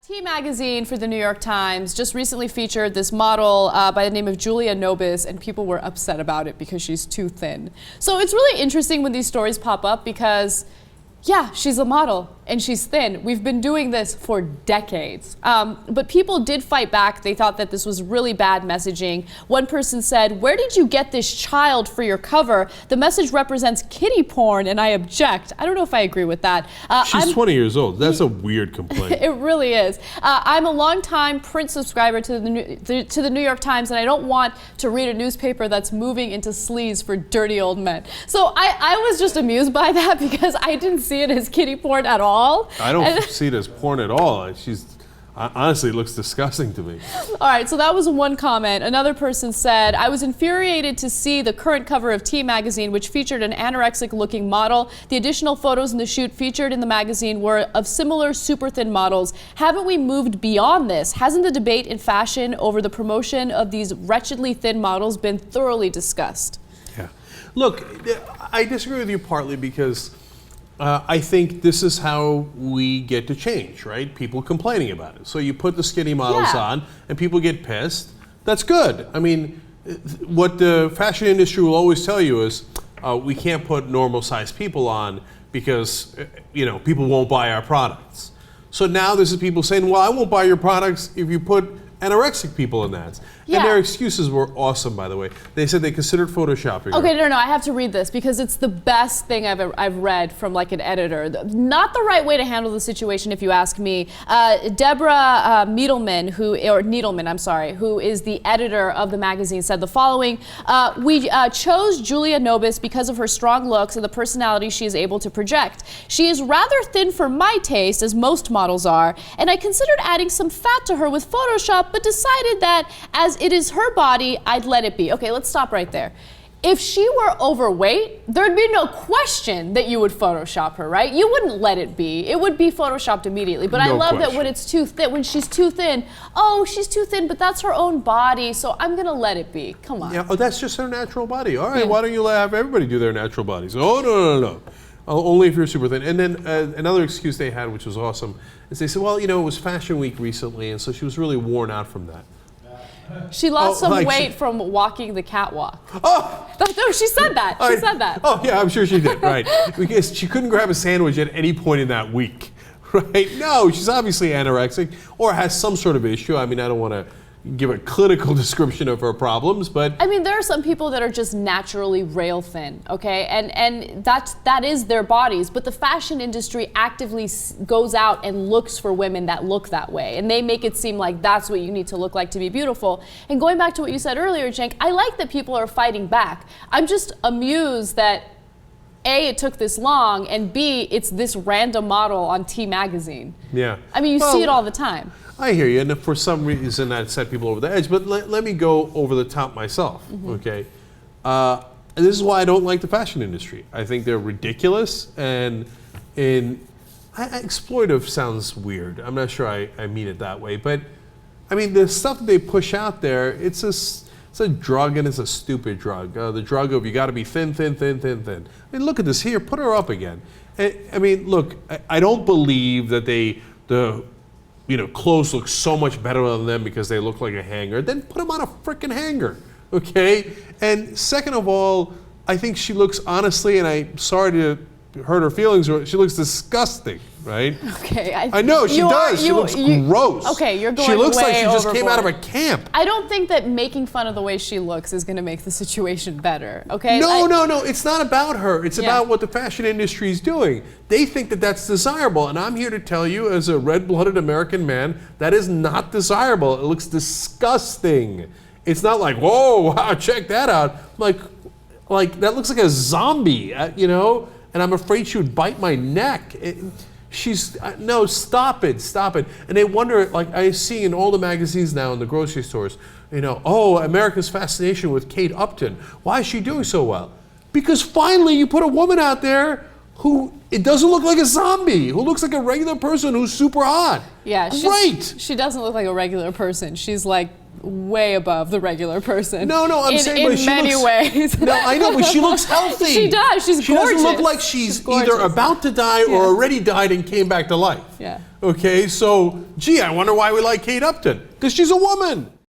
T magazine for the New York Times just recently featured this model by the name of Julia Nobis, and people were upset about it because she's too thin. So it's really interesting when these stories pop up because, yeah, she's a model and she's thin. We've been doing this for decades. But people did fight back. They thought that this was really bad messaging. One person said, "Where did you get this child for your cover? The message represents kiddie porn and I object." I don't know if I agree with that. She's 20 years old. That's a weird complaint. It really is. I'm a longtime print subscriber to the New York Times, and I don't want to read a newspaper that's moving into sleaze for dirty old men. So I was just amused by that because I didn't see it as kiddie porn at all. I don't see it as porn at all. Honestly, it looks disgusting to me. All right, so that was one comment. Another person said, "I was infuriated to see the current cover of T magazine, which featured an anorexic-looking model. The additional photos in the shoot featured in the magazine were of similar super thin models. Haven't we moved beyond this? Hasn't the debate in fashion over the promotion of these wretchedly thin models been thoroughly discussed?" Yeah. Look, I disagree with you partly because I think this is how we get to change, right? People complaining about it. So you put the skinny models on and people get pissed. That's good. I mean, what the fashion industry will always tell you is we can't put normal sized people on because people won't buy our products. So now this is people saying, well, I won't buy your products if you put anorexic people in that. Yeah. And their excuses were awesome, by the way. They said they considered photoshopping. Okay, no, I have to read this because it's the best thing I've read from like an editor. Not the right way to handle the situation, if you ask me. Deborah Needleman, who is the editor of the magazine, said the following: "We chose Julia Nobis because of her strong looks and the personality she is able to project. She is rather thin for my taste, as most models are, and I considered adding some fat to her with Photoshop, but decided that as it is her body, I'd let it be." Okay, let's stop right there. If she were overweight, there'd be no question that you would Photoshop her, right? You wouldn't let it be. It would be Photoshopped immediately. But I love that when it's too thin, when she's too thin, oh, she's too thin, but that's her own body, so I'm gonna let it be. Come on. Yeah, that's just her natural body. All right, why don't you have everybody do their natural bodies? Oh, no. Only if you're super thin. And then another excuse they had, which was awesome, is they said, well, it was Fashion Week recently, and so she was really worn out from that. She lost some weight from walking the catwalk. Oh! No, she said that. She said that. Oh, yeah, I'm sure she did, right. Because she couldn't grab a sandwich at any point in that week, right? No, she's obviously anorexic or has some sort of issue. I mean, I don't want to give a clinical description of her problems, but I mean, there are some people that are just naturally rail thin, okay, and that is their bodies. But the fashion industry actively goes out and looks for women that look that way, and they make it seem like that's what you need to look like to be beautiful. And going back to what you said earlier, Cenk, I like that people are fighting back. I'm just amused that A, it took this long, and B, it's this random model on T magazine. Yeah. I mean, you see it all the time. I hear you, and for some reason that set people over the edge, but let me go over the top myself, okay? And this is why I don't like the fashion industry. I think they're ridiculous, and exploitive sounds weird. I'm not sure I mean it that way, but I mean, the stuff that they push out there, it's a drug, and it's a stupid drug. The drug of you gotta be thin. I mean, look at this here, put her up again. I mean, look, I don't believe that the clothes look so much better on them because they look like a hanger. Then put them on a frickin' hanger, okay? And second of all, I think she looks, honestly, and I'm sorry to hurt her feelings, she looks disgusting, right? Okay. I know, she does. She looks gross. Okay, you're going She looks way like she just came out of overboard. a camp. I don't think that making fun of the way she looks is going to make the situation better, okay? No, it's not about her. It's about what the fashion industry is doing. They think that that's desirable, and I'm here to tell you as a red-blooded American man, that is not desirable. It looks disgusting. It's not like, whoa, wow, check that out. Like that looks like a zombie, and I'm afraid she would bite my neck. No, stop it. And they wonder, like I see in all the magazines now in the grocery stores, America's fascination with Kate Upton. Why is she doing so well? Because finally you put a woman out there who it doesn't look like a zombie, who looks like a regular person who's super hot. Yeah, great. She doesn't look like a regular person. She's like way above the regular person. No, I'm saying, in but she many looks, ways. No, I know, but she looks healthy. She does. She's she gorgeous. She doesn't look like she's either gorgeous. about to die or already died and came back to life. Yeah. Okay, so gee, I wonder why we like Kate Upton, because she's a woman.